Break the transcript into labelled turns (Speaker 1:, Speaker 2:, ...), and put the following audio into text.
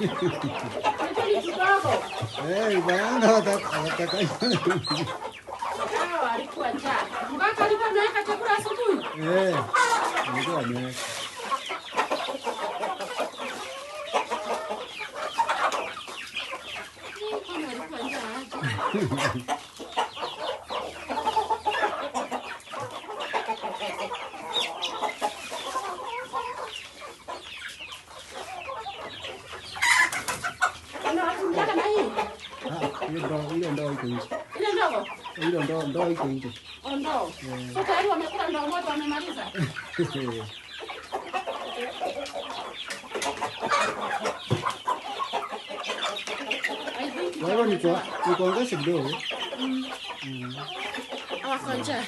Speaker 1: Ni kidogo.
Speaker 2: Bwana wataka.
Speaker 1: Hawa alikuwa njaa. Mpaka alikuwa ameweka chakula asubuhi.
Speaker 2: Alikuwa ameweka. Ile ndoo iko nje.
Speaker 1: Ile ndogo?
Speaker 2: Ile ndoo iko nje.
Speaker 1: Ndoo. Sasa tayari wamekula ndoo moja wamemaliza.
Speaker 2: Wewe ni kuongeza kidogo.
Speaker 1: Hawakonja.